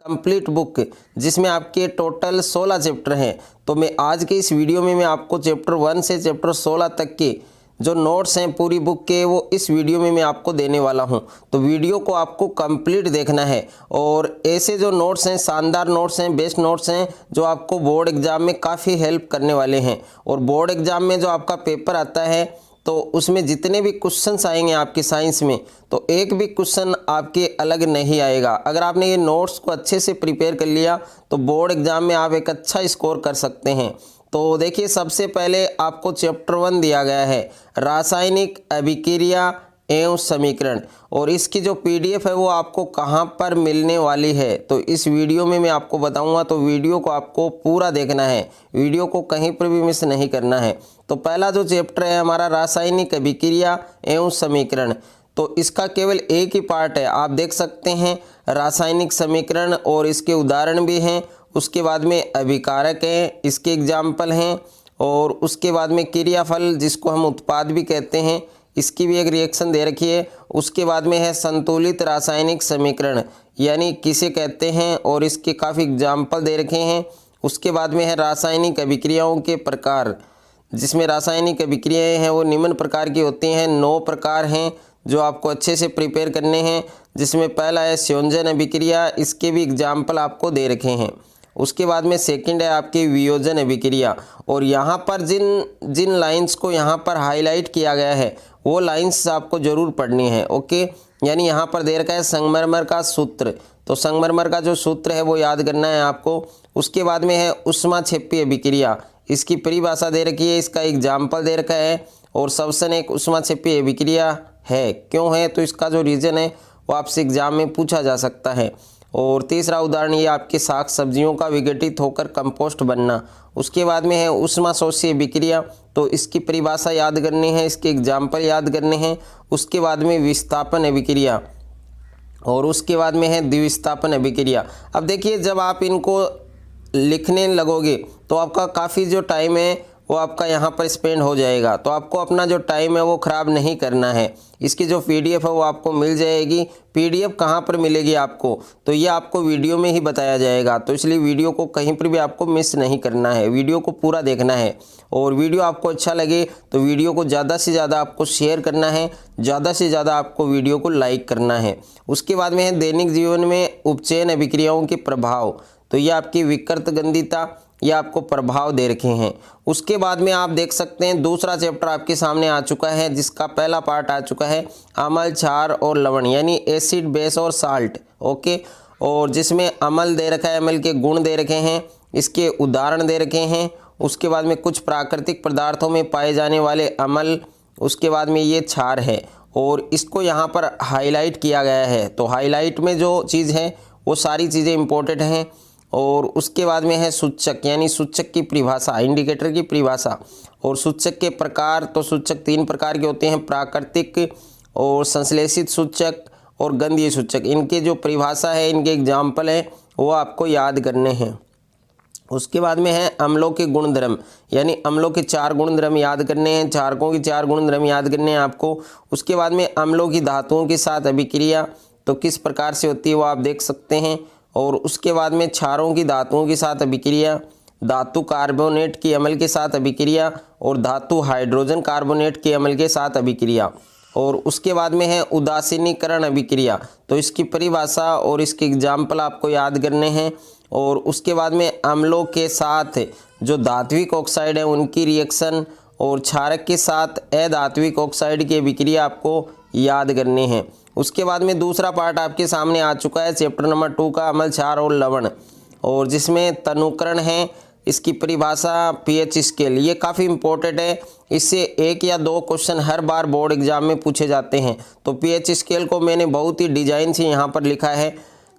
Complete book जिसमें आपके total 16 chapter हैं। तो मैं आज के इस वीडियो में मैं आपको चैप्टर 1 से चैप्टर 16 तक के जो नोट्स हैं पूरी बुक के वो इस वीडियो में मैं आपको देने वाला हूं। तो वीडियो को आपको कंप्लीट देखना है और ऐसे जो नोट्स हैं, शानदार नोट्स हैं, बेस्ट नोट्स हैं जो आपको बोर्ड एग्जाम में काफ़ी हेल्प करने वाले हैं। और बोर्ड एग्जाम में जो आपका पेपर आता है तो उसमें जितने भी क्वेश्चंस आएंगे आपके साइंस में, तो एक भी क्वेश्चन आपके अलग नहीं आएगा। अगर आपने ये नोट्स को अच्छे से प्रिपेयर कर लिया तो बोर्ड एग्जाम में आप एक अच्छा स्कोर कर सकते हैं। तो देखिए, सबसे पहले आपको चैप्टर 1 दिया गया है रासायनिक अभिक्रिया एवं समीकरण, और इसकी जो पीडीएफ है वो आपको कहाँ पर मिलने वाली है तो इस वीडियो में मैं आपको बताऊंगा। तो वीडियो को आपको पूरा देखना है, वीडियो को कहीं पर भी मिस नहीं करना है। तो पहला जो चैप्टर है हमारा रासायनिक अभिक्रिया एवं समीकरण, तो इसका केवल एक ही पार्ट है। आप देख सकते हैं रासायनिक समीकरण और इसके उदाहरण भी हैं, उसके बाद में अभिकारक हैं, इसके एग्जाम्पल हैं, और उसके बाद में क्रियाफल जिसको हम उत्पाद भी कहते हैं, इसकी भी एक रिएक्शन दे रखी है। उसके बाद में है संतुलित रासायनिक समीकरण यानी किसे कहते हैं, और इसके काफ़ी एग्जाम्पल दे रखे हैं। उसके बाद में है रासायनिक अभिक्रियाओं के प्रकार, जिसमें रासायनिक अभिक्रियाएं हैं वो निम्न प्रकार की होती हैं। 9 प्रकार हैं जो आपको अच्छे से प्रिपेयर करने हैं, जिसमें पहला है संयोजन अभिक्रिया, इसके भी एग्जाम्पल आपको दे रखे हैं। उसके बाद में सेकंड है आपकी वियोजन अभिक्रिया, और यहाँ पर जिन जिन लाइंस को यहाँ पर हाईलाइट किया गया है वो लाइंस आपको ज़रूर पढ़नी है। ओके, यानी यहाँ पर दे रखा है संगमरमर का सूत्र, तो संगमरमर का जो सूत्र है वो याद करना है आपको। उसके बाद में है ऊष्माक्षेपी अभिक्रिया, इसकी परिभाषा दे रखी है, इसका एग्जाम्पल दे रखा है, और श्वसन एक ऊष्माक्षेपी अभिक्रिया है। क्यों है तो इसका जो रीज़न है वो आपसे एग्जाम में पूछा जा सकता है। और तीसरा उदाहरण ये आपके साग सब्जियों का विघटित होकर कंपोस्ट बनना। उसके बाद में है ऊष्माशोषी अभिक्रिया, तो इसकी परिभाषा याद करनी है, इसके एग्जाम्पल याद करने हैं। उसके बाद में विस्थापन अभिक्रिया, और उसके बाद में है द्विविस्थापन अभिक्रिया। अब देखिए, जब आप इनको लिखने लगोगे तो आपका काफ़ी जो टाइम है वो आपका यहाँ पर स्पेंड हो जाएगा, तो आपको अपना जो टाइम है वो ख़राब नहीं करना है। इसकी जो पीडीएफ है वो आपको मिल जाएगी। पीडीएफ कहाँ पर मिलेगी आपको, तो ये आपको वीडियो में ही बताया जाएगा, तो इसलिए वीडियो को कहीं पर भी आपको मिस नहीं करना है, वीडियो को पूरा देखना है। और वीडियो आपको अच्छा लगे तो वीडियो को ज़्यादा से ज़्यादा आपको शेयर करना है, ज़्यादा से ज़्यादा आपको वीडियो को लाइक करना है। उसके बाद में है दैनिक जीवन में उपचयन अभिक्रियाओं के प्रभाव, तो ये आपकी विकृत गंधिता, ये आपको प्रभाव दे रखे हैं। उसके बाद में आप देख सकते हैं दूसरा चैप्टर आपके सामने आ चुका है, जिसका पहला पार्ट आ चुका है अम्ल, क्षार और लवण यानी एसिड, बेस और साल्ट। ओके, और जिसमें अम्ल दे रखा है, अम्ल के गुण दे रखे हैं, इसके उदाहरण दे रखे हैं। उसके बाद में कुछ प्राकृतिक पदार्थों में पाए जाने वाले अम्ल, उसके बाद में ये क्षार है, और इसको यहाँ पर हाईलाइट किया गया है। तो हाईलाइट में जो चीज़ है वो सारी चीज़ें इंपॉर्टेंट हैं। और उसके बाद में है सूचक यानी सूचक की परिभाषा, इंडिकेटर की परिभाषा, और सूचक के प्रकार, तो सूचक 3 प्रकार के होते हैं, प्राकृतिक और संश्लेषित सूचक और गंधीय सूचक। इनके जो परिभाषा है, इनके एग्जाम्पल हैं वो आपको याद करने हैं। उसके बाद में है अम्लों के गुणधर्म यानी अम्लों के 4 गुणधर्म याद करने हैं, क्षारकों के 4 गुणधर्म याद करने हैं आपको। उसके बाद में अम्लों की धातुओं के साथ अभिक्रिया तो किस प्रकार से होती है वो आप देख सकते हैं। और उसके बाद में क्षारों की धातुओं के साथ अभिक्रिया, धातु कार्बोनेट के अम्ल के साथ अभिक्रिया, और धातु हाइड्रोजन कार्बोनेट के अम्ल के साथ अभिक्रिया। और उसके बाद में है उदासीनीकरण अभिक्रिया, तो इसकी परिभाषा और इसके एग्जाम्पल आपको याद करने हैं। और उसके बाद में अम्लों के साथ जो धात्विक ऑक्साइड है उनकी रिएक्शन, और क्षारक के साथ अधात्विक ऑक्साइड की अभिक्रिया आपको याद करने हैं। उसके बाद में दूसरा पार्ट आपके सामने आ चुका है चैप्टर नंबर 2 का अम्ल, क्षार और लवण, और जिसमें तनुकरण है, इसकी परिभाषा, पीएच स्केल, ये काफ़ी इंपॉर्टेंट है। इससे 1 या 2 क्वेश्चन हर बार बोर्ड एग्जाम में पूछे जाते हैं। तो पीएच स्केल को मैंने बहुत ही डिजाइन से यहाँ पर लिखा है,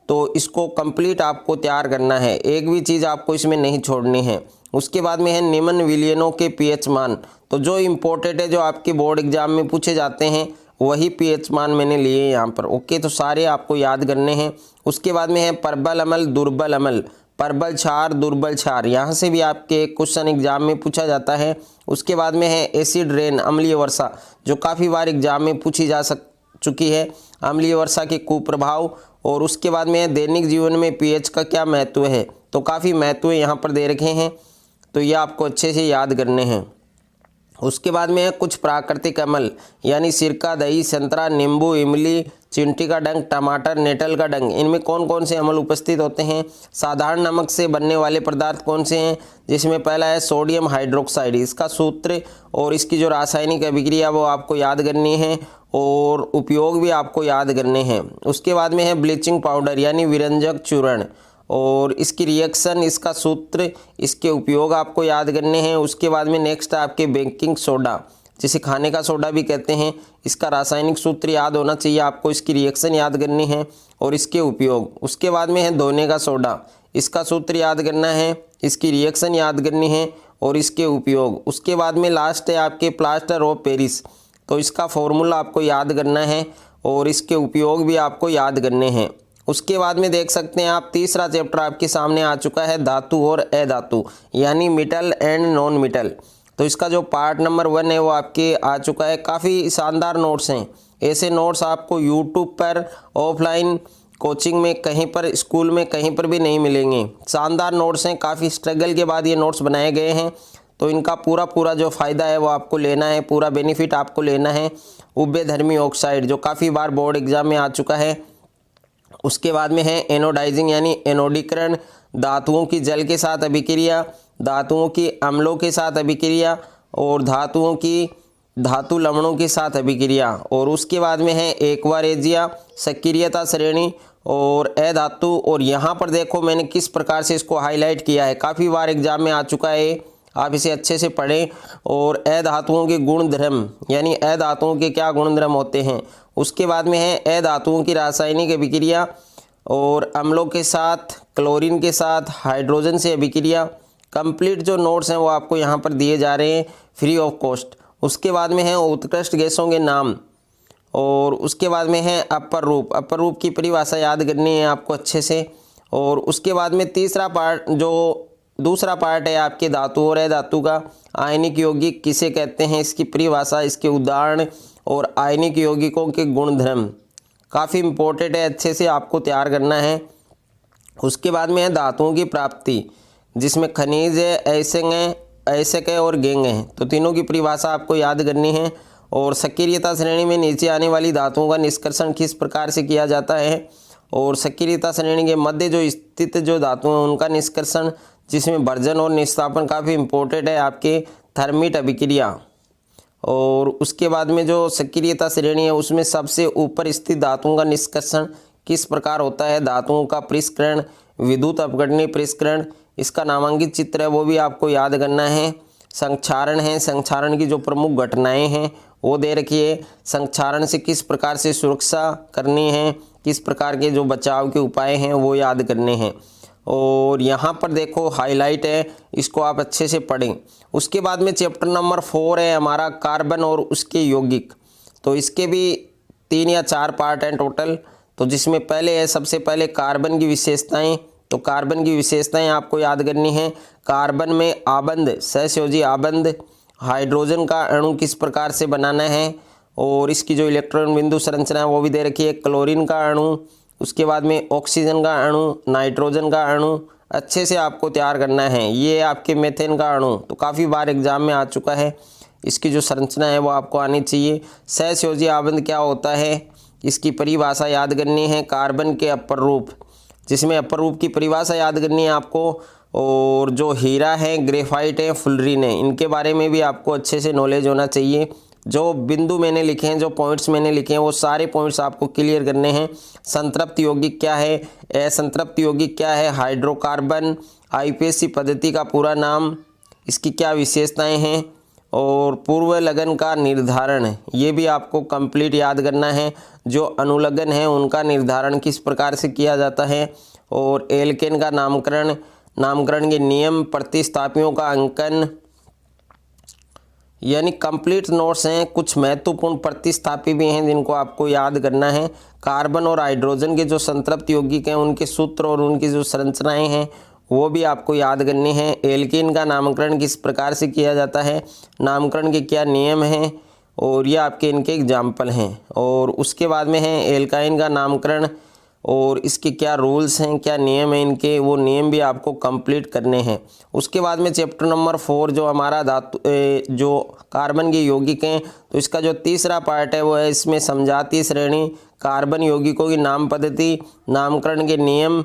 तो इसको कंप्लीट आपको तैयार करना है, एक भी चीज़ आपको इसमें नहीं छोड़नी है। उसके बाद में है निम्न विलयनों के पीएच मान, तो जो इम्पोर्टेंट है, जो आपके बोर्ड एग्जाम में पूछे जाते हैं वही पीएच मान मैंने लिए यहाँ पर। ओके, तो सारे आपको याद करने हैं। उसके बाद में है प्रबल अम्ल, दुर्बल अम्ल, प्रबल क्षार, दुर्बल क्षार, यहाँ से भी आपके क्वेश्चन एग्जाम में पूछा जाता है। उसके बाद में है एसिड रेन, अम्लीय वर्षा, जो काफ़ी बार एग्जाम में पूछी जा चुकी है, अम्लीय वर्षा के कुप्रभाव। और उसके बाद में दैनिक जीवन में पीएच का क्या महत्व है, तो काफ़ी महत्व यहाँ पर दे रखे हैं, तो ये आपको अच्छे से याद करने हैं। उसके बाद में है कुछ प्राकृतिक अम्ल, यानी सिरका, दही, संतरा, नींबू, इमली, चिंटी का डंक, टमाटर, नेटल का डंक, इनमें कौन कौन से अम्ल उपस्थित होते हैं। साधारण नमक से बनने वाले पदार्थ कौन से हैं, जिसमें पहला है सोडियम हाइड्रोक्साइड, इसका सूत्र और इसकी जो रासायनिक अभिक्रिया वो आपको याद करनी है और उपयोग भी आपको याद करने हैं। उसके बाद में है ब्लीचिंग पाउडर यानी विरंजक चूर्ण, और इसकी रिएक्शन, इसका सूत्र, इसके उपयोग आपको याद करने हैं। उसके बाद में नेक्स्ट है आपके बेकिंग सोडा, जिसे खाने का सोडा भी कहते हैं, इसका रासायनिक सूत्र याद होना चाहिए आपको, इसकी रिएक्शन याद करनी है और इसके उपयोग। उसके बाद में है धोने का सोडा, इसका सूत्र याद करना है, इसकी रिएक्शन याद करनी है और इसके उपयोग। उसके बाद में लास्ट है आपके प्लास्टर ऑफ पेरिस, तो इसका फॉर्मूला आपको याद करना है और इसके उपयोग भी आपको याद करने हैं। उसके बाद में देख सकते हैं आप तीसरा चैप्टर आपके सामने आ चुका है, धातु और अधातु, यानी मेटल एंड नॉन मेटल। तो इसका जो पार्ट नंबर 1 है वो आपके आ चुका है। काफ़ी शानदार नोट्स हैं, ऐसे नोट्स आपको यूट्यूब पर ऑफलाइन कोचिंग में कहीं पर, स्कूल में कहीं पर भी नहीं मिलेंगे। शानदार नोट्स हैं, काफ़ी स्ट्रगल के बाद ये नोट्स बनाए गए हैं, तो इनका पूरा जो फ़ायदा है वो आपको लेना है, पूरा बेनिफिट आपको लेना है। उभयधर्मी ऑक्साइड जो काफ़ी बार बोर्ड एग्जाम में आ चुका है। उसके बाद में है एनोडाइजिंग यानी एनोडीकरण, धातुओं की जल के साथ अभिक्रिया, धातुओं की अम्लों के साथ अभिक्रिया और धातुओं की धातु लवणों के साथ अभिक्रिया। और उसके बाद में है एक्वारेजिया, सक्रियता श्रेणी और अधातु। और यहाँ पर देखो मैंने किस प्रकार से इसको हाईलाइट किया है, काफ़ी बार एग्जाम में आ चुका है, आप इसे अच्छे से पढ़ें। और अधातुओं के गुण धर्म, यानी अधातुओं के क्या गुण धर्म होते हैं। उसके बाद में है अधातुओं की रासायनिक अभिक्रिया और अम्लों के साथ, क्लोरीन के साथ, हाइड्रोजन से अभिक्रिया। कंप्लीट जो नोट्स हैं वो आपको यहाँ पर दिए जा रहे हैं फ्री ऑफ कॉस्ट। उसके बाद में है उत्कृष्ट गैसों के नाम और उसके बाद में है अपर रूप, अपर रूप की परिभाषा याद करनी है आपको अच्छे से। और उसके बाद में तीसरा पार्ट, जो दूसरा पार्ट है आपके धातु और अधातु का, आयनिक यौगिक किसे कहते हैं, इसकी परिभाषा, इसके उदाहरण और आयनिक यौगिकों के गुणधर्म, काफ़ी इंपॉर्टेंट है, अच्छे से आपको तैयार करना है। उसके बाद में है धातुओं की प्राप्ति, जिसमें खनिज है, अयस्क है और गैंग है, तो तीनों की परिभाषा आपको याद करनी है। और सक्रियता श्रेणी में नीचे आने वाली धातुओं का निष्कर्षण किस प्रकार से किया जाता है, और सक्रियता श्रेणी के मध्य जो स्थित जो धातु हैं उनका निष्कर्षण, जिसमें भर्जन और निस्तापन काफ़ी इंपॉर्टेंट है आपके, थर्मिट अभिक्रिया। और उसके बाद में जो सक्रियता श्रेणी है उसमें सबसे ऊपर स्थित धातुओं का निष्कर्षण किस प्रकार होता है, धातुओं का परिष्करण, विद्युत अपघटनीय परिष्करण, इसका नामांकित चित्र है वो भी आपको याद करना है। संक्षारण है, संक्षारण की जो प्रमुख घटनाएं हैं वो दे रखी है, संक्षारण से किस प्रकार से सुरक्षा करनी है, किस प्रकार के जो बचाव के उपाय हैं वो याद करने हैं। और यहाँ पर देखो हाईलाइट है, इसको आप अच्छे से पढ़ें। उसके बाद में चैप्टर नंबर 4 है हमारा कार्बन और उसके यौगिक, तो इसके भी 3 या 4 पार्ट हैं टोटल। तो जिसमें पहले है सबसे पहले कार्बन की विशेषताएं, तो कार्बन की विशेषताएं आपको याद करनी है। कार्बन में आबंध, सहसंयोजी आबंध, हाइड्रोजन का अणु किस प्रकार से बनाना है और इसकी जो इलेक्ट्रॉन बिंदु संरचना है वो भी दे रखी है। क्लोरीन का अणु, उसके बाद में ऑक्सीजन का अणु, नाइट्रोजन का अणु, अच्छे से आपको तैयार करना है। ये आपके मेथेन का अणु, तो काफ़ी बार एग्जाम में आ चुका है, इसकी जो संरचना है वो आपको आनी चाहिए। सहसंयोजी आबंध क्या होता है, इसकी परिभाषा याद करनी है। कार्बन के अपर रूप, जिसमें अपर रूप की परिभाषा याद करनी है आपको। और जो हीरा है, ग्रेफाइट है, फुलरिन है, इनके बारे में भी आपको अच्छे से नॉलेज होना चाहिए। जो बिंदु मैंने लिखे हैं, जो पॉइंट्स मैंने लिखे हैं वो सारे पॉइंट्स आपको क्लियर करने हैं। संतृप्त यौगिक क्या है, असंतृप्त यौगिक क्या है, हाइड्रोकार्बन, आईपीएससी पद्धति का पूरा नाम, इसकी क्या विशेषताएं हैं, और पूर्व लगन का निर्धारण, ये भी आपको कंप्लीट याद करना है। जो अनुलग्न है उनका निर्धारण किस प्रकार से किया जाता है, और एल्केन का नामकरण, नामकरण के नियम, प्रतिस्थापियों का अंकन, यानी कंप्लीट नोट्स हैं। कुछ महत्वपूर्ण प्रतिस्थापी भी हैं जिनको आपको याद करना है। कार्बन और हाइड्रोजन के जो संतृप्त यौगिक हैं उनके सूत्र और उनकी जो संरचनाएं हैं वो भी आपको याद करनी है। एल्केन का नामकरण किस प्रकार से किया जाता है, नामकरण के क्या नियम हैं, और ये आपके इनके एग्जाम्पल हैं। और उसके बाद में है एल्काइन का नामकरण, और इसके क्या रूल्स हैं, क्या नियम हैं इनके, वो नियम भी आपको कंप्लीट करने हैं। उसके बाद में चैप्टर नंबर 4 जो हमारा धातु जो कार्बन के यौगिक हैं, तो इसका जो तीसरा पार्ट है वो है इसमें समजातीय श्रेणी, कार्बन यौगिकों की नाम पद्धति, नामकरण के नियम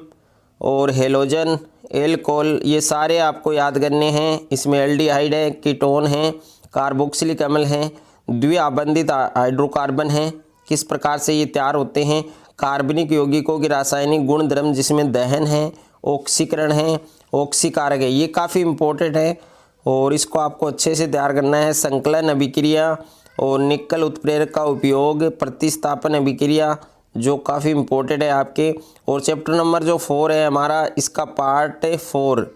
और हेलोजन, एल्कोहल, ये सारे आपको याद करने हैं। इसमें एल्डिहाइड है, कीटोन है, कार्बोक्सिलिक अम्ल है, द्विआबंधित हाइड्रोकार्बन है, किस प्रकार से ये तैयार होते हैं, कार्बनिक यौगिकों की रासायनिक गुण धर्म जिसमें दहन है, ऑक्सीकरण है, ऑक्सीकारक है, ये काफ़ी इम्पोर्टेंट है और इसको आपको अच्छे से तैयार करना है। संकलन अभिक्रिया और निकल उत्प्रेरक का उपयोग, प्रतिस्थापन अभिक्रिया जो काफ़ी इम्पोर्टेंट है आपके। और चैप्टर नंबर जो 4 है हमारा, इसका पार्ट 4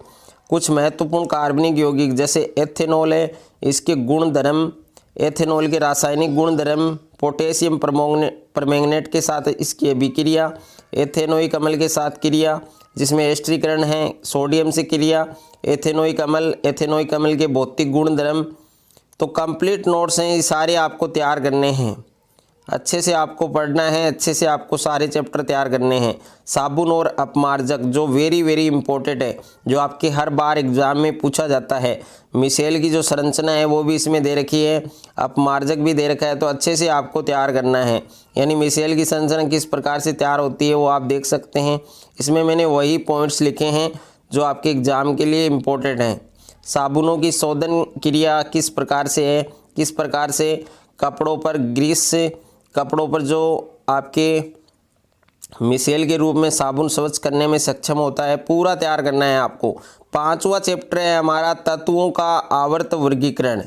कुछ महत्वपूर्ण कार्बनिक यौगिक जैसे एथेनॉल है, इसके गुण धर्म, एथेनॉल के रासायनिक गुण धर्म, पोटेशियम परमैंगनेट के साथ इसकी अभिक्रिया, एथेनोइक अम्ल के साथ क्रिया जिसमें एस्टरीकरण है, सोडियम से क्रिया, एथेनोइक अम्ल के भौतिक गुण धर्म। तो कंप्लीट नोट्स हैं, ये सारे आपको तैयार करने हैं, अच्छे से आपको पढ़ना है, अच्छे से आपको सारे चैप्टर तैयार करने हैं। साबुन और अपमार्जक जो वेरी इंपॉर्टेंट है, जो आपके हर बार एग्जाम में पूछा जाता है। मिसेल की जो संरचना है वो भी इसमें दे रखी है, अपमार्जक भी दे रखा है, तो अच्छे से आपको तैयार करना है। यानी मिसेल की संरचना किस प्रकार से तैयार होती है वो आप देख सकते हैं। इसमें मैंने वही पॉइंट्स लिखे हैं जो आपके एग्ज़ाम के लिए इम्पोर्टेंट हैं। साबुनों की शोधन क्रिया किस प्रकार से है, किस प्रकार से कपड़ों पर ग्रीस, कपड़ों पर जो आपके मिसेल के रूप में साबुन स्वच्छ करने में सक्षम होता है, पूरा तैयार करना है आपको। 5वां चैप्टर है हमारा तत्वों का आवर्त वर्गीकरण।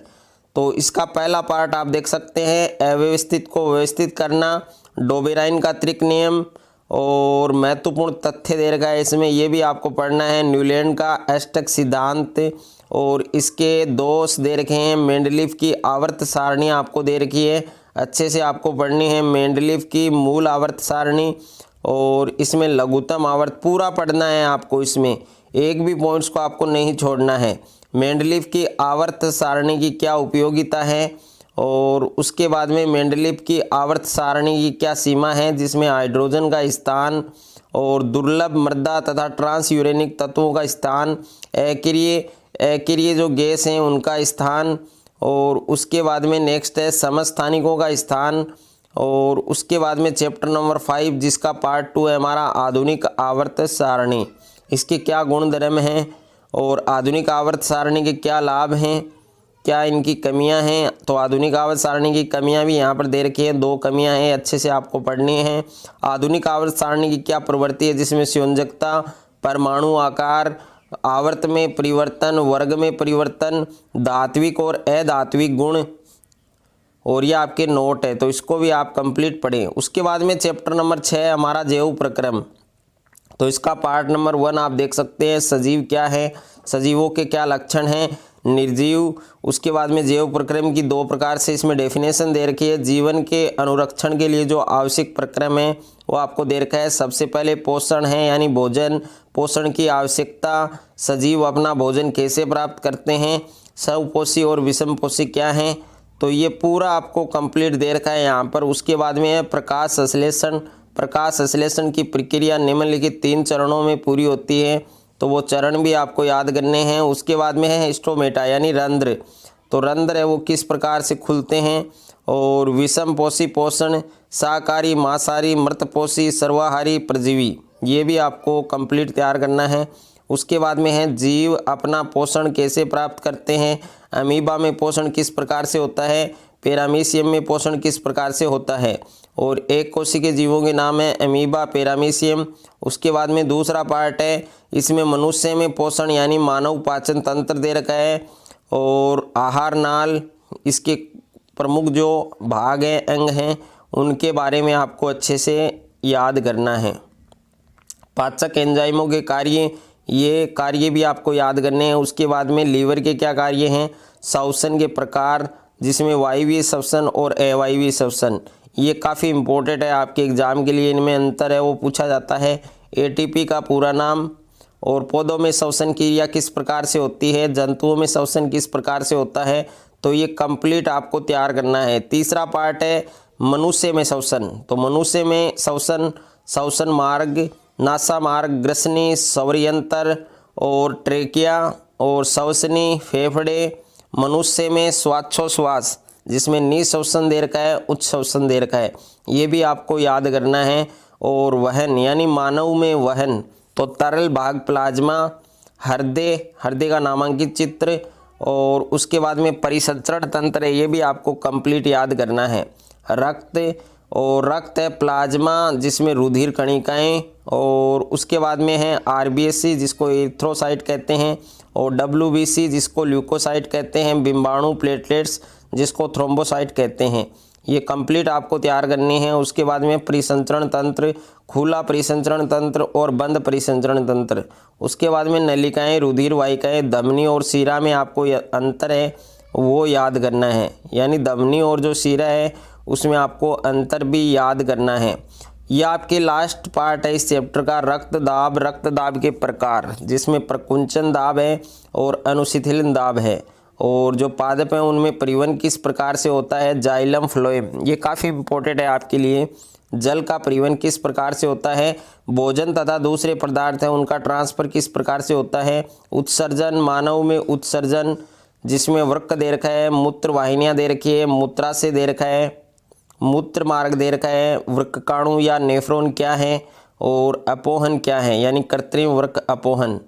तो इसका पहला पार्ट आप देख सकते हैं, अव्यवस्थित को व्यवस्थित करना, डोबेराइन का त्रिक नियम और महत्वपूर्ण तथ्य दे रखा है इसमें, ये भी आपको पढ़ना है। न्यूलैंड का अष्टक सिद्धांत और इसके दोष दे रखे हैं। मेंडलीफ की आवर्त सारणी आपको दे रखी है, अच्छे से आपको पढ़नी है। मेंडलीफ की मूल आवर्त सारणी और इसमें लघुत्तम आवर्त पूरा पढ़ना है आपको, इसमें एक भी पॉइंट्स को आपको नहीं छोड़ना है। मेंडलीफ की आवर्त सारणी की क्या उपयोगिता है और उसके बाद में मेंडलीफ की आवर्त सारणी की क्या सीमा है, जिसमें हाइड्रोजन का स्थान और दुर्लभ मृदा तथा ट्रांस यूरेनिक तत्वों का स्थान, अक्रिय जो गैस हैं उनका स्थान, और उसके बाद में नेक्स्ट है समस्थानिकों का स्थान। और उसके बाद में चैप्टर नंबर 5 जिसका पार्ट 2 है हमारा आधुनिक आवर्त सारणी, इसके क्या गुण धर्म हैं और आधुनिक आवर्त सारणी के क्या लाभ हैं, क्या इनकी कमियां हैं। तो आधुनिक आवर्त सारणी की कमियां भी यहाँ पर दे रखी हैं, 2 कमियां हैं, अच्छे से आपको पढ़नी है। आधुनिक आवर्त सारणी की क्या प्रवृत्ति है, जिसमें संयोजकता, परमाणु आकार, आवर्त में परिवर्तन, वर्ग में परिवर्तन, धात्विक और अधात्विक गुण, और ये आपके नोट है, तो इसको भी आप कंप्लीट पढ़ें। उसके बाद में चैप्टर नंबर 6 हमारा जैव प्रक्रम। तो इसका पार्ट नंबर 1 आप देख सकते हैं, सजीव क्या है, सजीवों के क्या लक्षण हैं, निर्जीव। उसके बाद में जैव प्रक्रम की 2 प्रकार से इसमें डेफिनेशन दे रखी है। जीवन के अनुरक्षण के लिए जो आवश्यक प्रक्रम है वो आपको दे रखा है। सबसे पहले पोषण है, यानी भोजन, पोषण की आवश्यकता, सजीव अपना भोजन कैसे प्राप्त करते हैं, स्वपोषी और विषमपोषी क्या हैं, तो ये पूरा आपको कंप्लीट दे रखा है यहाँ पर। उसके बाद में है प्रकाश संश्लेषण। प्रकाश संश्लेषण की प्रक्रिया निम्नलिखित 3 चरणों में पूरी होती है, तो वो चरण भी आपको याद करने हैं। उसके बाद में है स्टोमेटा यानी रंध्र, तो रंध्र है वो किस प्रकार से खुलते हैं। और विषमपोषी पोषण, शाकाहारी, मांसाहारी, मृतपोषी, सर्वाहारी, परजीवी, ये भी आपको कंप्लीट तैयार करना है। उसके बाद में है जीव अपना पोषण कैसे प्राप्त करते हैं, अमीबा में पोषण किस प्रकार से होता है, पैरामीशियम में पोषण किस प्रकार से होता है, और एक कोशिकीय जीवों के नाम है अमीबा, पैरामीशियम। उसके बाद में दूसरा पार्ट है, इसमें मनुष्य में पोषण यानी मानव पाचन तंत्र दे रखा है, और आहार नाल, इसके प्रमुख जो भाग हैं, अंग हैं, उनके बारे में आपको अच्छे से याद करना है। पाचक एंजाइमों के कार्य, ये कार्य भी आपको याद करने हैं। उसके बाद में लीवर के क्या कार्य हैं, श्वसन के प्रकार, जिसमें वायवीय श्वसन और अवायवीय श्वसन, ये काफ़ी इम्पोर्टेंट है आपके एग्जाम के लिए, इनमें अंतर है वो पूछा जाता है। एटीपी का पूरा नाम, और पौधों में श्वसन क्रिया किस प्रकार से होती है, जंतुओं में श्वसन किस प्रकार से होता है, तो ये कंप्लीट आपको तैयार करना है। तीसरा पार्ट है मनुष्य में श्वसन, तो मनुष्य में श्वसन श्वसन मार्ग, नासा मार्ग, ग्रसनी, स्वरयंत्र और ट्रेकिया और श्वसनी, फेफड़े, मनुष्य में श्वासोच्छ्वास जिसमें निःश्वसन दे रखा है, उच्च श्वसन दे रखा है, ये भी आपको याद करना है। और वहन यानी मानव में वहन, तो तरल भाग प्लाज्मा, हृदय का नामांकित चित्र, और उसके बाद में परिसंचरण तंत्र है, ये भी आपको कंप्लीट याद करना है। रक्त है प्लाज्मा जिसमें रुधिर कणिकाएं, और उसके बाद में है आरबीसी जिसको एरिथ्रोसाइट कहते हैं, और डब्ल्यूबीसी जिसको ल्यूकोसाइट कहते हैं, बिंबाणु प्लेटलेट्स जिसको थ्रोम्बोसाइट कहते हैं। ये कंप्लीट आपको तैयार करनी है। उसके बाद में परिसंचरण तंत्र, खुला परिसंचरण तंत्र और बंद परिसंचरण तंत्र। उसके बाद में नलिकाएं, रुधिर वाहिकाएं, धमनी और शिरा में आपको अंतर है वो याद करना है, यानी धमनी और जो शिरा है उसमें आपको अंतर भी याद करना है। यह आपके लास्ट पार्ट है इस चैप्टर का, रक्तदाब के प्रकार, जिसमें प्रकुंचन दाब है और अनुशीतलन दाब है, और जो पादप हैं उनमें परिवहन किस प्रकार से होता है, जाइलम फ्लोएम, ये काफ़ी इंपॉर्टेंट है आपके लिए। जल का परिवहन किस प्रकार से होता है, भोजन तथा दूसरे पदार्थ हैं उनका ट्रांसफर किस प्रकार से होता है, उत्सर्जन, मानव में उत्सर्जन जिसमें वृक्क दे रखा है, मूत्र वाहिनियाँ दे रखी है, मूत्राशय दे रखा है, मूत्र मार्ग दे रखा है, वृक्काणु या नेफ्रॉन क्या है, और अपोहन क्या है यानी कृत्रिम वृक्क अपोहन।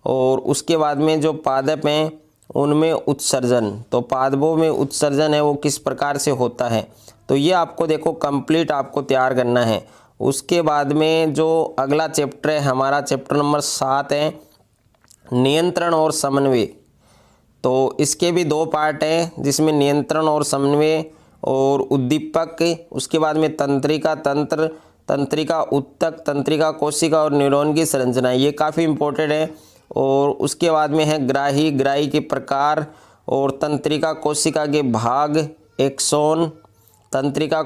और उसके बाद में जो पादप हैं उनमें उत्सर्जन, तो पादपों में उत्सर्जन है वो किस प्रकार से होता है, तो ये आपको देखो कंप्लीट आपको तैयार करना है। उसके बाद में जो अगला चैप्टर है हमारा चैप्टर नंबर 7 है, नियंत्रण और समन्वय। तो इसके भी 2 पार्ट हैं जिसमें नियंत्रण और समन्वय और उद्दीपक, उसके बाद में तंत्रिका तंत्र, तंत्रिका उत्तक, तंत्रिका कोशिका और न्यूरॉन की संरचना, ये काफ़ी इंपॉर्टेंट है। और उसके बाद में है ग्राही के प्रकार और तंत्रिका कोशिका के भाग, एक्सोन, तंत्रिका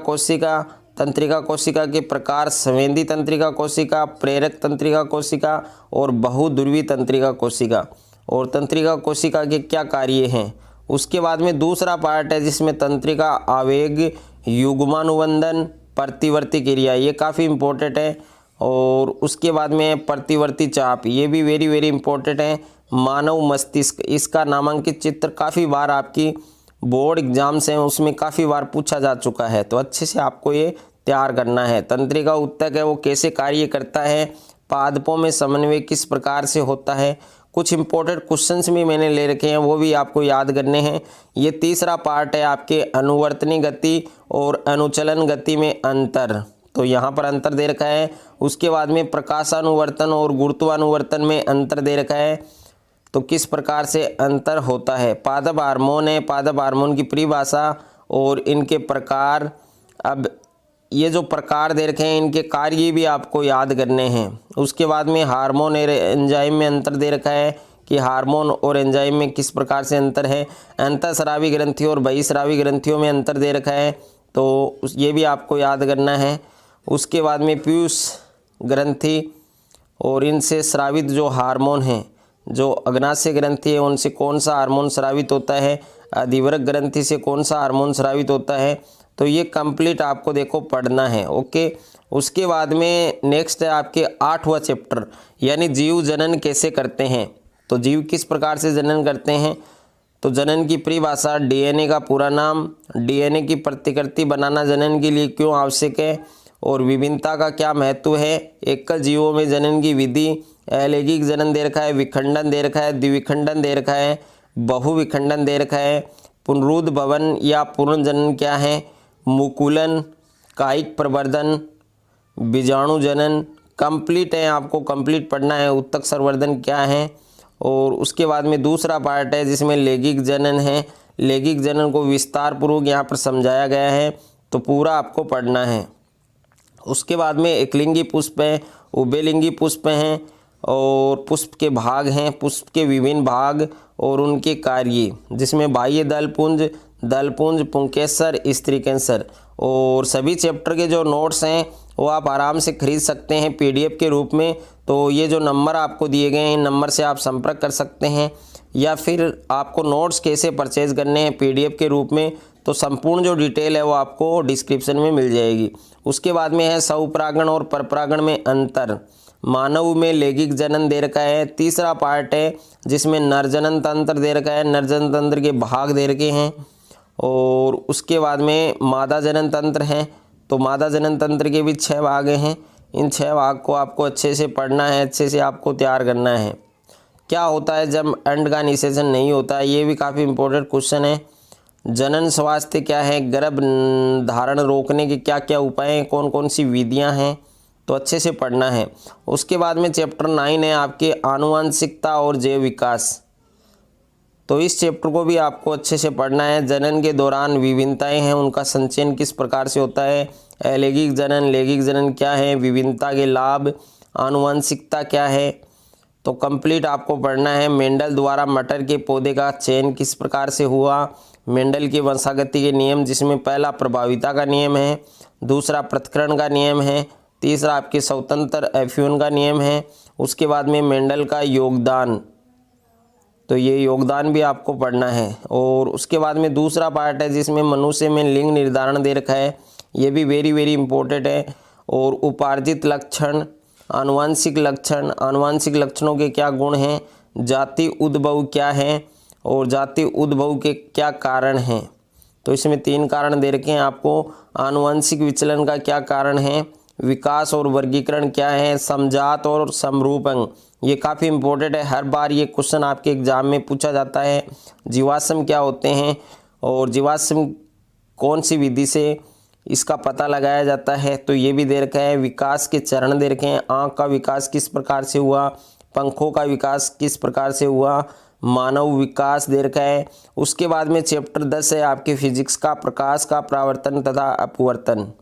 कोशिका के प्रकार, संवेदी तंत्रिका कोशिका, प्रेरक तंत्रिका कोशिका और बहुध्रुवी तंत्रिका कोशिका, और तंत्रिका कोशिका के क्या कार्य हैं। उसके बाद में दूसरा पार्ट है जिसमें तंत्रिका आवेग, युग्मानुबंधन, प्रतिवर्ती क्रिया, ये काफ़ी इंपॉर्टेंट है। और उसके बाद में प्रतिवर्ती चाप, ये भी वेरी इंपॉर्टेंट है। मानव मस्तिष्क, इसका नामांकित चित्र काफ़ी बार आपकी बोर्ड एग्जाम्स हैं उसमें काफ़ी बार पूछा जा चुका है, तो अच्छे से आपको ये तैयार करना है। तंत्रिका उत्तक है वो कैसे कार्य करता है, पादपों में समन्वय किस प्रकार से होता है, कुछ इंपॉर्टेंट क्वेश्चंस भी मैंने ले रखे हैं वो भी आपको याद करने हैं। ये तीसरा पार्ट है आपके अनुवर्तनी गति और अनुचलन गति में अंतर, तो यहाँ पर अंतर दे रखा है। उसके बाद में प्रकाशानुवर्तन और गुरुत्वानुवर्तन में अंतर दे रखा है, तो किस प्रकार से अंतर होता है। पादप हार्मोन है, पादप हार्मोन की परिभाषा और इनके प्रकार। अब ये जो प्रकार दे रखे हैं इनके कार्य भी आपको याद करने हैं। उसके बाद में हार्मोन और एंजाइम में अंतर दे रखा है कि हार्मोन और एंजाइम में किस प्रकार से अंतर है। अंतःस्रावी ग्रंथियों और बहिःस्रावी ग्रंथियों में अंतर दे रखा है, तो ये भी आपको याद करना है। उसके बाद में पीयूष ग्रंथि और इनसे स्रावित जो हार्मोन हैं, जो अग्नाशय ग्रंथि है उनसे कौन सा हार्मोन स्रावित होता है, अधिवृक्क ग्रंथि से कौन सा हार्मोन स्रावित होता है, तो ये कंप्लीट आपको देखो पढ़ना है। ओके, उसके बाद में नेक्स्ट है आपके 8वां चैप्टर, यानी जीव जनन कैसे करते हैं। तो जीव किस प्रकार से जनन करते हैं, तो जनन की परिभाषा, डीएनए का पूरा नाम, डीएनए की प्रतिकृति बनाना जनन के लिए क्यों आवश्यक है और विभिन्नता का क्या महत्व है, एकल जीवों में जनन की विधि, अलैंगिक जनन दे रखा है, विखंडन दे रखा है, द्विविखंडन दे रखा है, बहुविखंडन दे रखा है, पुनरुद्भवन या पुनर्जनन क्या है, मुकुलन, कायिक प्रवर्धन, बीजाणु जनन, कंप्लीट है आपको कंप्लीट पढ़ना है। उत्तक संवर्धन क्या है, और उसके बाद में दूसरा पार्ट है जिसमें लैंगिक जनन है। लैंगिक जनन को विस्तार पूर्वक यहाँ पर समझाया गया है, तो पूरा आपको पढ़ना है। उसके बाद में एकलिंगी पुष्प है, उभयलिंगी पुष्प हैं और पुष्प के भाग हैं, पुष्प के विभिन्न भाग और उनके कार्य, जिसमें बाह्य दलपुंज, पुंकेसर, स्त्री कैंसर। और सभी चैप्टर के जो नोट्स हैं वो आप आराम से खरीद सकते हैं पीडीएफ के रूप में। तो ये जो नंबर आपको दिए गए हैं इन नंबर से आप संपर्क कर सकते हैं, या फिर आपको नोट्स कैसे परचेज करने हैं पीडीएफ के रूप में, तो संपूर्ण जो डिटेल है वो आपको डिस्क्रिप्शन में मिल जाएगी। उसके बाद में है स्वपरागण और परपरागण में अंतर, मानव में लैंगिक जनन दे रखा है। तीसरा पार्ट है जिसमें नरजनन तंत्र दे रखा है, नरजनन तंत्र के भाग दे रखे हैं। और उसके बाद में मादा जनन तंत्र है, तो मादा जनन तंत्र के भी 6 भाग हैं। इन 6 भाग को आपको अच्छे से पढ़ना है, अच्छे से आपको तैयार करना है। क्या होता है जब अंड का निषेचन नहीं होता है, ये भी काफ़ी इंपॉर्टेंट क्वेश्चन है। जनन स्वास्थ्य क्या है, गर्भ धारण रोकने के क्या क्या उपाय हैं, कौन कौन सी विधियां हैं, तो अच्छे से पढ़ना है। उसके बाद में चैप्टर 9 है आपके आनुवंशिकता और जैव विकास, तो इस चैप्टर को भी आपको अच्छे से पढ़ना है। जनन के दौरान विभिन्नताएं हैं, उनका संचयन किस प्रकार से होता है, अलैंगिक जनन लैंगिक जनन क्या है, विभिन्नता के लाभ, आनुवंशिकता क्या है, तो कंप्लीट आपको पढ़ना है। मेंडल द्वारा मटर के पौधे का चयन किस प्रकार से हुआ, मेंडल के वंशागति के नियम, जिसमें पहला प्रभाविता का नियम है, दूसरा पृथक्करण का नियम है, तीसरा आपके स्वतंत्र एफ्यून का नियम है। उसके बाद में मेंडल का योगदान, तो ये योगदान भी आपको पढ़ना है। और उसके बाद में दूसरा पार्ट है जिसमें मनुष्य में लिंग निर्धारण दे रखा है, ये भी वेरी वेरी इंपॉर्टेंट है। और उपार्जित लक्षण, आनुवांशिक लक्षण, आनुवांशिक लक्षणों के क्या गुण हैं, जाति उद्भव क्या है और जाति उद्भव के क्या कारण हैं, तो इसमें 3 कारण दे रखे हैं आपको। आनुवंशिक विचलन का क्या कारण है, विकास और वर्गीकरण क्या है, समजात और समरूपण, ये काफ़ी इंपॉर्टेंट है, हर बार ये क्वेश्चन आपके एग्जाम में पूछा जाता है। जीवाश्म क्या होते हैं और जीवाश्म कौन सी विधि से इसका पता लगाया जाता है, तो ये भी दे रखा है। विकास के चरण दे रखे हैं, आँख का विकास किस प्रकार से हुआ, पंखों का विकास किस प्रकार से हुआ, मानव विकास दे रखा है। उसके बाद में चैप्टर 10 है आपके फिजिक्स का, प्रकाश का परावर्तन तथा अपवर्तन।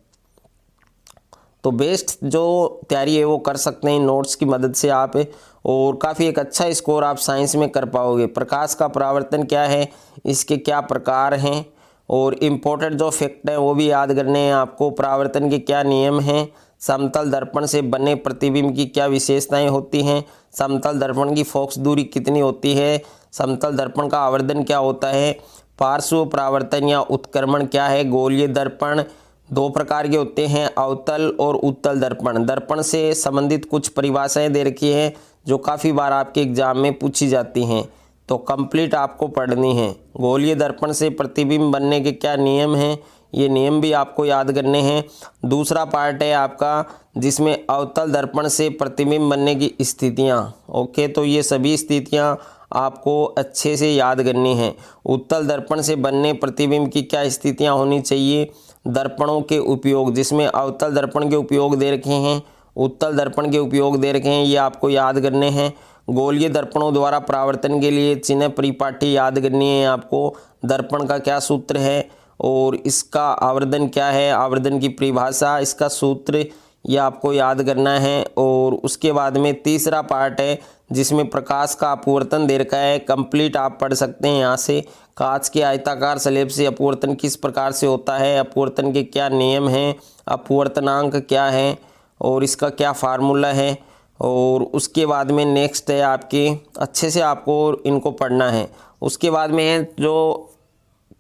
तो बेस्ट जो तैयारी है वो कर सकते हैं नोट्स की मदद से आप, और काफ़ी एक अच्छा स्कोर आप साइंस में कर पाओगे। प्रकाश का परावर्तन क्या है, इसके क्या प्रकार हैं, और इम्पोर्टेंट जो फैक्ट हैं वो भी याद करने हैं आपको। परावर्तन के क्या नियम हैं, समतल दर्पण से बने प्रतिबिंब की क्या विशेषताएं होती हैं, समतल दर्पण की फोकस दूरी कितनी होती है, समतल दर्पण का आवर्धन क्या होता है, पार्श्व परावर्तन या उत्क्रमण क्या है, गोलीय दर्पण 2 प्रकार के होते हैं, अवतल और उत्तल दर्पण। दर्पण से संबंधित कुछ परिभाषाएं दे रखी हैं जो काफ़ी बार आपके एग्जाम में पूछी जाती हैं, तो कंप्लीट आपको पढ़नी है। गोलीय दर्पण से प्रतिबिंब बनने के क्या नियम हैं, ये नियम भी आपको याद करने हैं। दूसरा पार्ट है आपका जिसमें अवतल दर्पण से प्रतिबिंब बनने की स्थितियाँ, ओके, तो ये सभी स्थितियाँ आपको अच्छे से याद करनी है। उत्तल दर्पण से बनने प्रतिबिंब की क्या स्थितियाँ होनी चाहिए, दर्पणों के उपयोग, जिसमें अवतल दर्पण के उपयोग दे रखे हैं, उत्तल दर्पण के उपयोग दे रखे हैं, ये आपको याद करने हैं। गोलीय दर्पणों द्वारा परावर्तन के लिए चिन्ह परिपाटी याद करनी है आपको। दर्पण का क्या सूत्र है और इसका आवर्धन क्या है, आवर्धन की परिभाषा, इसका सूत्र, ये आपको याद करना है। और उसके बाद में तीसरा पार्ट है जिसमें प्रकाश का अपवर्तन दे रखा है, कंप्लीट आप पढ़ सकते हैं यहाँ से। कांच के आयताकार स्लैब से अपवर्तन किस प्रकार से होता है, अपवर्तन के क्या नियम हैं, अपवर्तनांक क्या है और इसका क्या फार्मूला है। और उसके बाद में नेक्स्ट है आपके, अच्छे से आपको इनको पढ़ना है। उसके बाद में है जो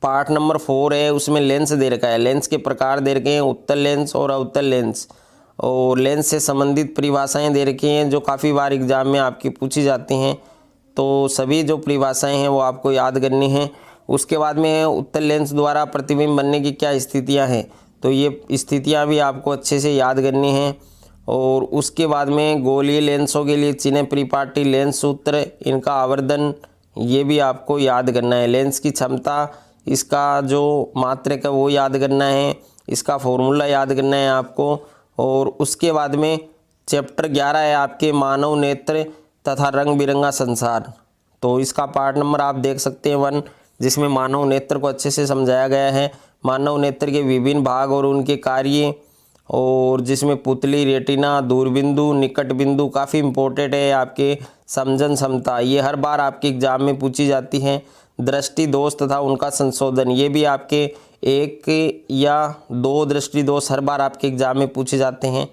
पार्ट नंबर 4 है, उसमें लेंस दे रखा है, लेंस के प्रकार दे रखे हैं, उत्तल लेंस और अवतल लेंस, और लेंस से संबंधित परिभाषाएं दे रखी हैं जो काफ़ी बार एग्जाम में आपकी पूछी जाती हैं, तो सभी जो परिभाषाएं हैं वो आपको याद करनी है। उसके बाद में उत्तल लेंस द्वारा प्रतिबिंब बनने की क्या स्थितियां हैं, तो ये स्थितियां भी आपको अच्छे से याद करनी हैं। और उसके बाद में गोलीय लेंसों के लिए चिन्ह परिपाटी, लेंस सूत्र, इनका आवर्धन, ये भी आपको याद करना है। लेंस की क्षमता, इसका जो मात्रक है वो याद करना है, इसका फॉर्मूला याद करना है आपको। और उसके बाद में चैप्टर 11 है आपके मानव नेत्र तथा रंग बिरंगा संसार, तो इसका पार्ट नंबर आप देख सकते हैं 1, जिसमें मानव नेत्र को अच्छे से समझाया गया है, मानव नेत्र के विभिन्न भाग और उनके कार्य, और जिसमें पुतली, रेटिना, दूरबिंदु, निकट बिंदु काफ़ी इंपॉर्टेंट है आपके। समझन क्षमता, ये हर बार आपके एग्जाम में पूछी जाती हैं। दृष्टि दोष तथा उनका संशोधन, ये भी आपके 1 या 2 दृष्टि दोष हर बार आपके एग्जाम में पूछे जाते हैं,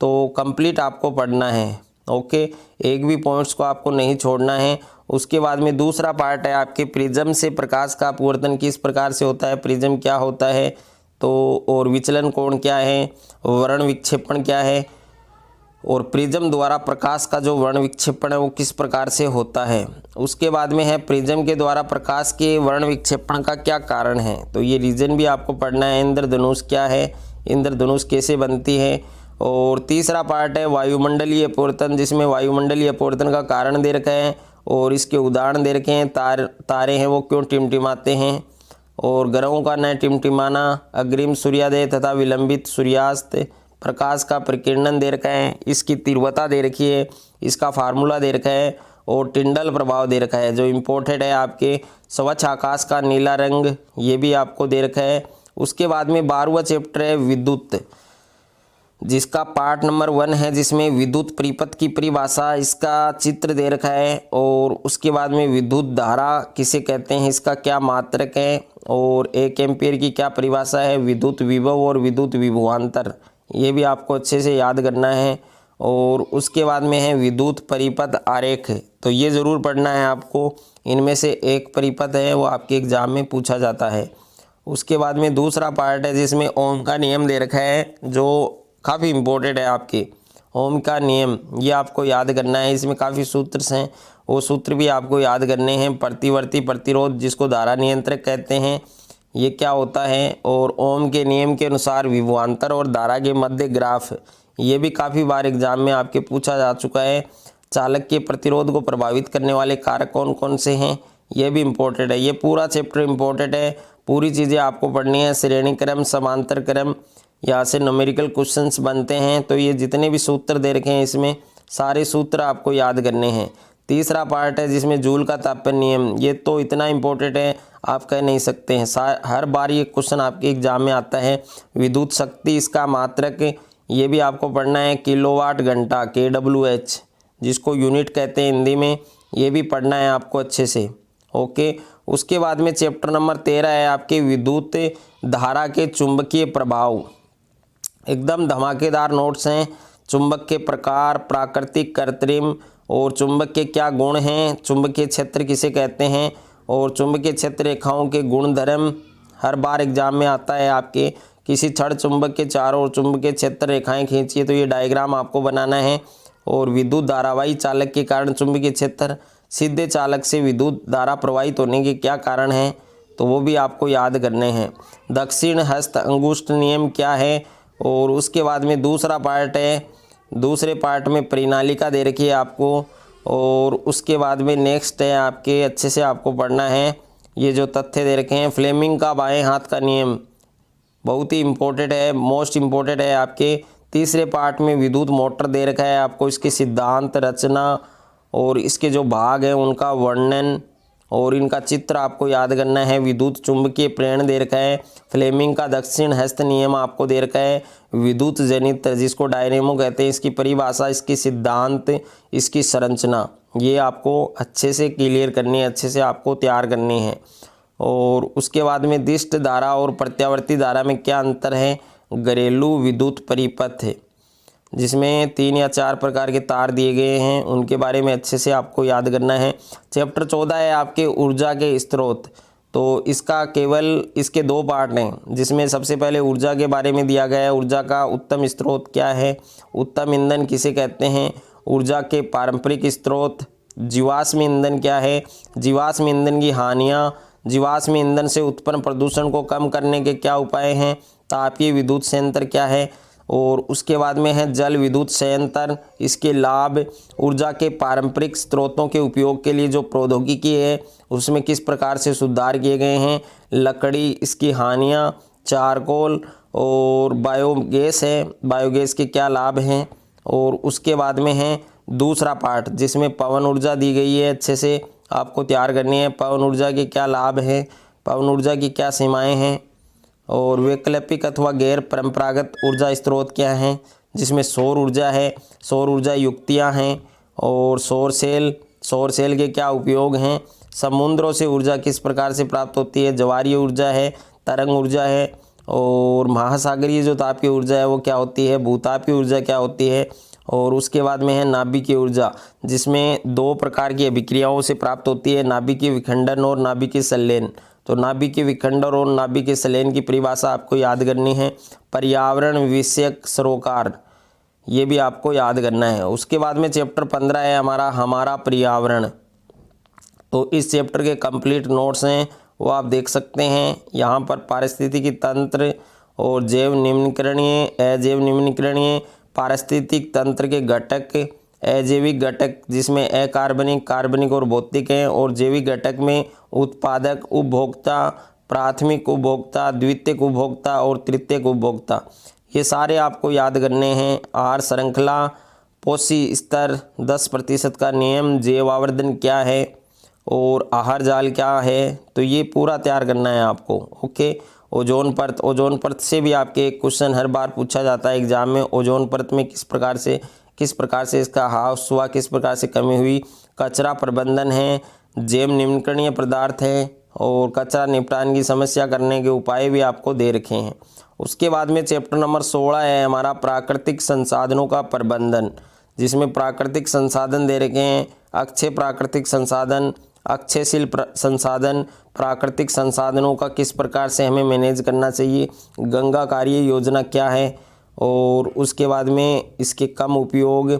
तो कंप्लीट आपको पढ़ना है, ओके, एक भी पॉइंट्स को आपको नहीं छोड़ना है। उसके बाद में दूसरा पार्ट है आपके प्रिज्म से प्रकाश का अपवर्तन किस प्रकार से होता है, प्रिज्म क्या होता है, तो और विचलन कोण क्या है, वर्ण विक्षेपण क्या है, और प्रिज्म द्वारा प्रकाश का जो वर्ण विक्षेपण है वो किस प्रकार से होता है। उसके बाद में है प्रिज्म के द्वारा प्रकाश के वर्ण विक्षेपण का क्या कारण है, तो ये रीजन भी आपको पढ़ना है। इंद्रधनुष क्या है, इंद्रधनुष कैसे बनती है। और तीसरा पार्ट है वायुमंडलीय अपवर्तन, जिसमें वायुमंडलीय अपवर्तन का कारण दे रखा है और इसके उदाहरण दे रखे हैं। तारे हैं वो क्यों टिमटिमाते हैं, और ग्रहों का न टिमटिमाना, अग्रिम सूर्योदय तथा विलंबित सूर्यास्त, प्रकाश का प्रकीर्णन दे रखा है, इसकी तीव्रता दे रखी है, इसका फार्मूला दे रखा है, और टिंडल प्रभाव दे रखा है। जो इम्पोर्टेंट है आपके स्वच्छ आकाश का नीला रंग, ये भी आपको दे रखा है। उसके बाद में 12वां चैप्टर है विद्युत, जिसका पार्ट नंबर 1 है, जिसमें विद्युत परिपथ की परिभाषा, इसका चित्र दे रखा है। और उसके बाद में विद्युत धारा किसे कहते हैं, इसका क्या मात्रक है, और 1 एम्पीयर की क्या परिभाषा है, विद्युत विभव और विद्युत विभवांतर, ये भी आपको अच्छे से याद करना है। और उसके बाद में है विद्युत परिपथ आरेख, तो ये ज़रूर पढ़ना है आपको। इनमें से एक परिपथ है वो आपके एग्जाम में पूछा जाता है। उसके बाद में दूसरा पार्ट है जिसमें ओम का नियम दे रखा है, जो काफ़ी इम्पोर्टेंट है आपके। ओम का नियम ये आपको याद करना है, इसमें काफ़ी सूत्र हैं, वो सूत्र भी आपको याद करने हैं। प्रतिवर्ती प्रतिरोध जिसको धारा नियंत्रक कहते हैं, ये क्या होता है, और ओम के नियम के अनुसार विभवांतर और धारा के मध्य ग्राफ, ये भी काफ़ी बार एग्जाम में आपके पूछा जा चुका है। चालक के प्रतिरोध को प्रभावित करने वाले कारक कौन कौन से हैं, ये भी इम्पोर्टेंट है। ये पूरा चैप्टर इम्पोर्टेंट है, पूरी चीज़ें आपको पढ़नी है। श्रेणी क्रम, समांतर क्रम, यहाँ से न्यूमेरिकल क्वेश्चंस बनते हैं, तो ये जितने भी सूत्र दे रखे हैं इसमें सारे सूत्र आपको याद करने हैं। तीसरा पार्ट है जिसमें जूल का तापन नियम, ये तो इतना इम्पोर्टेंट है आप कह नहीं सकते हैं, हर बार ये क्वेश्चन आपके एग्जाम में आता है। विद्युत शक्ति, इसका मात्रक, ये भी आपको पढ़ना है। किलोवाट घंटा KWH, जिसको यूनिट कहते हैं हिंदी में, ये भी पढ़ना है आपको अच्छे से। ओके, उसके बाद में चैप्टर नंबर 13 है आपके विद्युत धारा के चुंबकीय प्रभाव, एकदम धमाकेदार नोट्स हैं। चुंबक के प्रकार, प्राकृतिक, कृत्रिम, और चुंबक के क्या गुण हैं, चुंबकीय क्षेत्र किसे कहते हैं, और चुंबकीय क्षेत्र रेखाओं के गुणधर्म, हर बार एग्जाम में आता है आपके। किसी छड़ चुंबक के चारों ओर चुंबकीय क्षेत्र रेखाएं खींचिए, तो ये डायग्राम आपको बनाना है। और विद्युत धारावाही चालक के कारण चुंबकीय क्षेत्र, सीधे चालक से विद्युत धारा प्रवाहित होने के क्या कारण हैं, तो वो भी आपको याद करने हैं। दक्षिण हस्त अंगुष्ठ नियम क्या है, और उसके बाद में दूसरा पार्ट है, दूसरे पार्ट में प्रणालिका दे रखी है आपको। और उसके बाद में नेक्स्ट है आपके, अच्छे से आपको पढ़ना है ये जो तथ्य दे रखे हैं। फ्लेमिंग का बाएं हाथ का नियम बहुत ही इम्पोर्टेंट है, मोस्ट इम्पोर्टेंट है आपके। तीसरे पार्ट में विद्युत मोटर दे रखा है आपको, इसके सिद्धांत, रचना और इसके जो भाग हैं उनका वर्णन और इनका चित्र आपको याद करना है। विद्युत चुंबकीय प्रेरण दे रखा है। फ्लेमिंग का दक्षिण हस्त नियम आपको दे रखा है। विद्युत जनित जिसको डायनेमो कहते हैं, इसकी परिभाषा, इसकी सिद्धांत, इसकी संरचना, ये आपको अच्छे से क्लियर करनी है, अच्छे से आपको तैयार करनी है। और उसके बाद में दिष्ट धारा और प्रत्यावर्ती धारा में क्या अंतर है। घरेलू विद्युत परिपथ है जिसमें 3 या 4 प्रकार के तार दिए गए हैं, उनके बारे में अच्छे से आपको याद करना है। चैप्टर 14 है आपके ऊर्जा के स्रोत, तो इसका केवल इसके 2 पार्ट हैं, जिसमें सबसे पहले ऊर्जा के बारे में दिया गया है। ऊर्जा का उत्तम स्रोत क्या है, उत्तम ईंधन किसे कहते हैं, ऊर्जा के पारंपरिक स्रोत, जीवाश्म ईंधन क्या है, जीवाश्म ईंधन की हानियाँ, जीवाश्म ईंधन से उत्पन्न प्रदूषण को कम करने के क्या उपाय हैं, तापीय विद्युत संयंत्र क्या है, और उसके बाद में है जल विद्युत संयंत्र, इसके लाभ, ऊर्जा के पारंपरिक स्रोतों के उपयोग के लिए जो प्रौद्योगिकी है उसमें किस प्रकार से सुधार किए गए हैं, लकड़ी, इसकी हानियाँ, चारकोल और बायोगैस है, बायोगैस के क्या लाभ हैं। और उसके बाद में है दूसरा पार्ट जिसमें पवन ऊर्जा दी गई है, अच्छे से आपको तैयार करनी है। पवन ऊर्जा के क्या लाभ हैं, पवन ऊर्जा की क्या सीमाएँ हैं, और वैकल्पिक अथवा गैर परंपरागत ऊर्जा स्रोत क्या हैं, जिसमें सौर ऊर्जा है, सौर ऊर्जा युक्तियाँ हैं, और सौर सेल के क्या उपयोग हैं, समुद्रों से ऊर्जा किस प्रकार से प्राप्त होती है, ज्वारीय ऊर्जा है, तरंग ऊर्जा है, और महासागरीय जो तापीय ऊर्जा है वो क्या होती है, भूतापीय ऊर्जा क्या होती है, और उसके बाद में है नाभिकीय ऊर्जा, जिसमें 2 प्रकार की अभिक्रियाओं से प्राप्त होती है, नाभिकीय विखंडन और नाभिकीय संलयन। तो नाभिकीय विखंडन और नाभिकीय संलयन की परिभाषा आपको याद करनी है। पर्यावरण विषयक सरोकार, ये भी आपको याद करना है। उसके बाद में चैप्टर 15 है हमारा पर्यावरण। तो इस चैप्टर के कंप्लीट नोट्स हैं वो आप देख सकते हैं। यहाँ पर पारिस्थितिकी तंत्र और जैव निम्नीकरणीय, अजैव निम्नीकरणीय, पारिस्थितिक तंत्र के घटक, अजैविक घटक जिसमें अकार्बनिक, कार्बनिक और भौतिक हैं, और जैविक घटक में उत्पादक, उपभोक्ता, प्राथमिक उपभोक्ता, द्वितीयक उपभोक्ता और तृतीयक उपभोक्ता, ये सारे आपको याद करने हैं। आहार श्रृंखला, पोषी स्तर, 10% का नियम, जैवावर्धन क्या है और आहार जाल क्या है, तो ये पूरा तैयार करना है आपको। ओके। ओजोन परत से भी आपके एक क्वेश्चन हर बार पूछा जाता है एग्जाम में। ओजोन परत में किस प्रकार से इसका ह्रास हुआ, किस प्रकार से कमी हुई। कचरा प्रबंधन है, जैव निम्नीकरणीय पदार्थ है, और कचरा निपटान की समस्या करने के उपाय भी आपको दे रखे हैं। उसके बाद में चैप्टर नंबर 16 है हमारा प्राकृतिक संसाधनों का प्रबंधन, जिसमें प्राकृतिक संसाधन दे रखे हैं, अक्षय प्राकृतिक संसाधन, अक्षयशील संसाधन, प्राकृतिक संसाधनों का किस प्रकार से हमें मैनेज करना चाहिए, गंगा कार्य योजना क्या है, और उसके बाद में इसके कम उपयोग,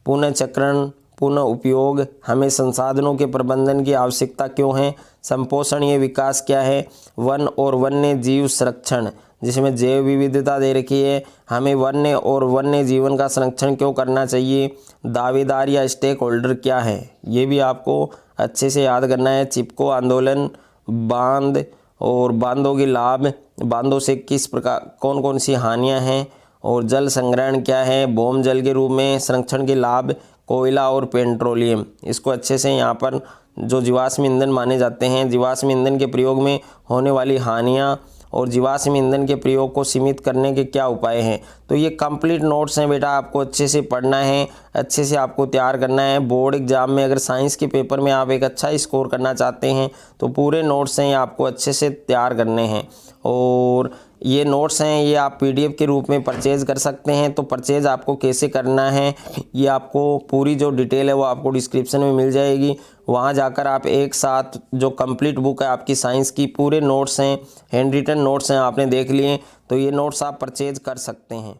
पुनःचक्रण, पुनः उपयोग, हमें संसाधनों के प्रबंधन की आवश्यकता क्यों है, संपोषणीय विकास क्या है, वन और वन्य जीव संरक्षण, जिसमें जैव विविधता दे रखी है, हमें वन्य और वन्य जीवन का संरक्षण क्यों करना चाहिए, दावेदार या स्टेक होल्डर क्या है, ये भी आपको अच्छे से याद करना है। चिपको आंदोलन, बांध और बांधों के लाभ, बांधों से किस प्रकार कौन कौन सी हानियां हैं, और जल संग्रहण क्या है, भौम जल के रूप में संरक्षण के लाभ, कोयला और पेट्रोलियम, इसको अच्छे से यहाँ पर जो जीवाश्म ईंधन माने जाते हैं, जीवाश्म ईंधन के प्रयोग में होने वाली हानियाँ और जीवाश्म ईंधन के प्रयोग को सीमित करने के क्या उपाय हैं। तो ये कंप्लीट नोट्स हैं बेटा, आपको अच्छे से पढ़ना है, अच्छे से आपको तैयार करना है। बोर्ड एग्जाम में अगर साइंस के पेपर में आप एक अच्छा स्कोर करना चाहते हैं तो पूरे नोट्स हैं आपको अच्छे से तैयार करने हैं। और ये नोट्स हैं ये आप PDF के रूप में परचेज़ कर सकते हैं। तो परचेज़ आपको कैसे करना है ये आपको पूरी जो डिटेल है वो आपको डिस्क्रिप्शन में मिल जाएगी। वहाँ जाकर आप एक साथ जो कंप्लीट बुक है आपकी साइंस की, पूरे नोट्स हैं, हैंड रिटन नोट्स हैं, आपने देख लिए, तो ये नोट्स आप परचेज़ कर सकते हैं।